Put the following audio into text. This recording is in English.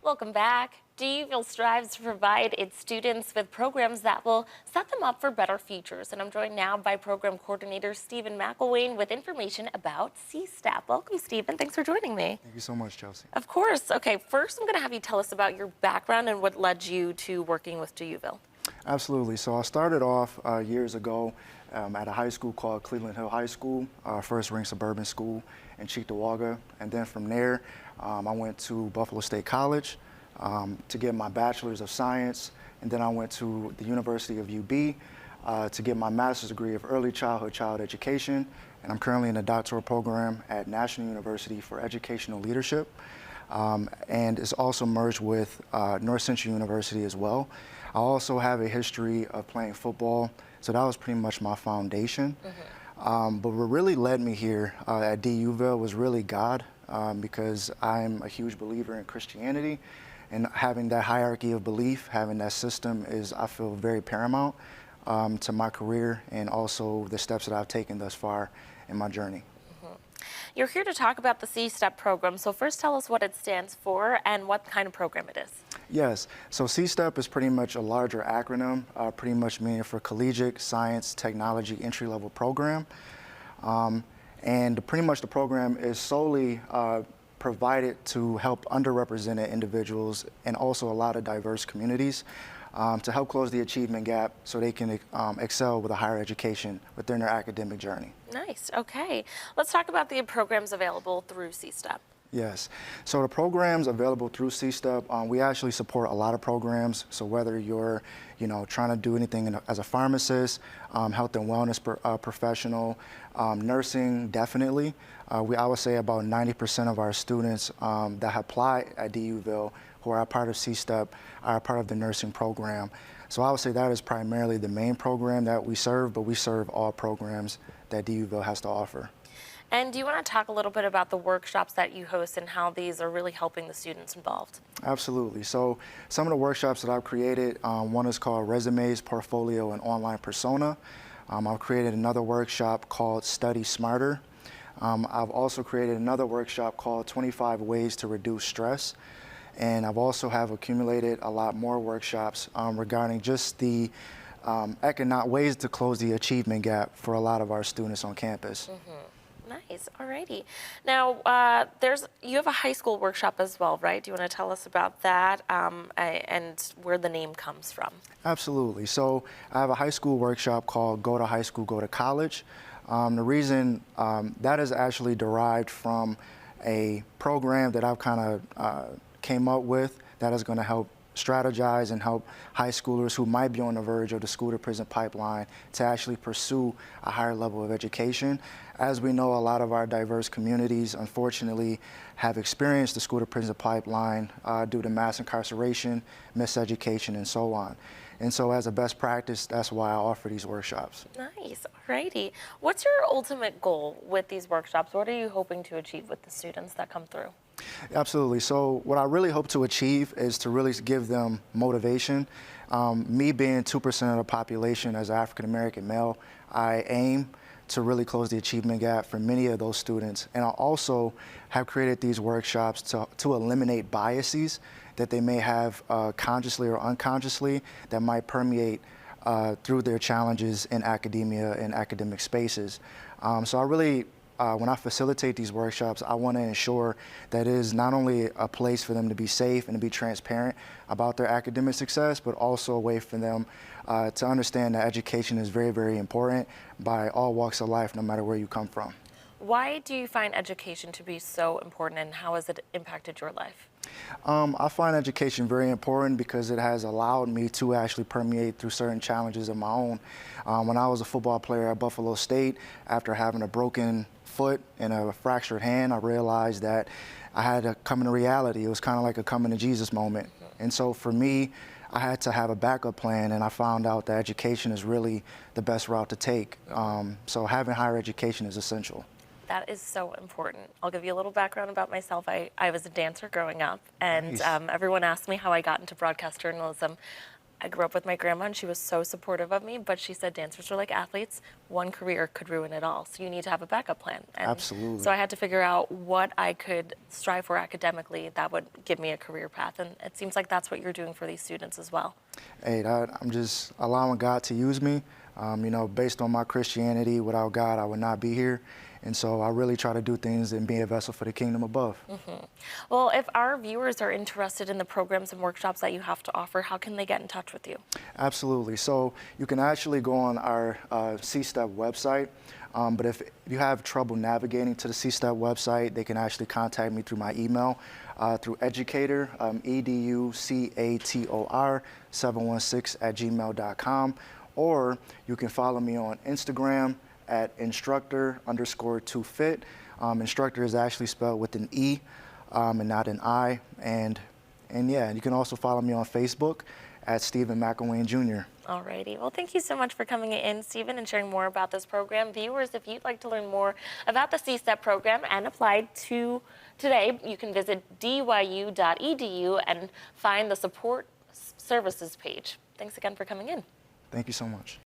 Welcome back. DUville strives to provide its students with programs that will set them up for better futures. And I'm joined now by Program Coordinator Stephen McElwain with information about C-STEP. Welcome, Stephen. Thanks for joining me. Thank you so much, Chelsea. Of course. Okay, first I'm going to have you tell us about your background and what led you to working with DUville. Absolutely. So I started off years ago at a high school called Cleveland Hill High School, first ring suburban school in Cheektowaga. And then from there, I went to Buffalo State College to get my bachelor's of science. And then I went to the University of UB to get my master's degree of early childhood child education. And I'm currently in a doctoral program at National University for Educational Leadership. And it's also merged with North Central University as well. I also have a history of playing football, so that was pretty much my foundation. But what really led me here at DUville was really God, because I'm a huge believer in Christianity, and having that hierarchy of belief, having that system is, I feel, very paramount to my career and also the steps that I've taken thus far in my journey. You're here to talk about the C-STEP program, so first tell us what it stands for and what kind of program it is. Yes, so C-STEP is pretty much a larger acronym, pretty much meaning for Collegiate Science Technology Entry-Level Program. And pretty much the program is solely provided to help underrepresented individuals and also a lot of diverse communities to help close the achievement gap so they can excel with a higher education within their academic journey. Nice. Okay. Let's talk about the programs available through C-STEP. Yes. So the programs available through C-STEP, we actually support a lot of programs. So whether you're, trying to do anything as a pharmacist, health and wellness professional, nursing, definitely. I would say about 90% of our students that apply at DUville who are a part of C-STEP are a part of the nursing program. So I would say that is primarily the main program that we serve, but we serve all programs that DUville has to offer. And do you want to talk a little bit about the workshops that you host and how these are really helping the students involved? Absolutely. So some of the workshops that I've created, one is called Resumes, Portfolio, and Online Persona. I've created another workshop called Study Smarter. I've also created another workshop called 25 Ways to Reduce Stress. And I've also have accumulated a lot more workshops regarding just the economic ways to close the achievement gap for a lot of our students on campus. Nice. Alrighty. Now, you have a high school workshop as well, right? Do you want to tell us about that and where the name comes from? Absolutely. So I have a high school workshop called Go to High School, Go to College. The reason that is actually derived from a program that I've kind of came up with that is going to help strategize and help high schoolers who might be on the verge of the school to prison pipeline to actually pursue a higher level of education. As we know, a lot of our diverse communities, unfortunately, have experienced the school to prison pipeline due to mass incarceration, miseducation, and so on. And so as a best practice, that's why I offer these workshops. Nice. Alrighty. What's your ultimate goal with these workshops? What are you hoping to achieve with the students that come through? Absolutely. So what I really hope to achieve is to really give them motivation. Me being 2% of the population as an African-American male, I aim to really close the achievement gap for many of those students. And I also have created these workshops to eliminate biases that they may have consciously or unconsciously that might permeate through their challenges in academia and academic spaces. So I really when I facilitate these workshops, I want to ensure that it is not only a place for them to be safe and to be transparent about their academic success, but also a way for them to understand that education is very, very important by all walks of life, no matter where you come from. Why do you find education to be so important, and how has it impacted your life? I find education very important because it has allowed me to actually permeate through certain challenges of my own. When I was a football player at Buffalo State, after having a broken foot and a fractured hand, I realized that I had to come into reality. It was kind of like a coming to Jesus moment. And so for me, I had to have a backup plan, and I found out that education is really the best route to take. So having higher education is essential. That is so important. I'll give you a little background about myself. I was a dancer growing up, and Nice. Everyone asked me how I got into broadcast journalism. I grew up with my grandma, and she was so supportive of me, but she said dancers are like athletes. One career could ruin it all, so you need to have a backup plan. And Absolutely. so I had to figure out what I could strive for academically that would give me a career path, and it seems like that's what you're doing for these students as well. Hey, I'm just allowing God to use me. You know, based on my Christianity, without God, I would not be here. And so I really try to do things and be a vessel for the kingdom above. Well, if our viewers are interested in the programs and workshops that you have to offer, how can they get in touch with you? Absolutely. So you can actually go on our C-STEP website. But if you have trouble navigating to the C-STEP website, they can actually contact me through my email, through educator, educator 716@gmail.com. Or you can follow me on Instagram at instructor_2fit. Instructor is actually spelled with an E and not an I. And yeah, you can also follow me on Facebook at Stephen McElwain Jr. Alrighty. Well, thank you so much for coming in, Stephen, and sharing more about this program. Viewers, if you'd like to learn more about the C-STEP program and apply to today, you can visit dyu.edu and find the support services page. Thanks again for coming in. Thank you so much.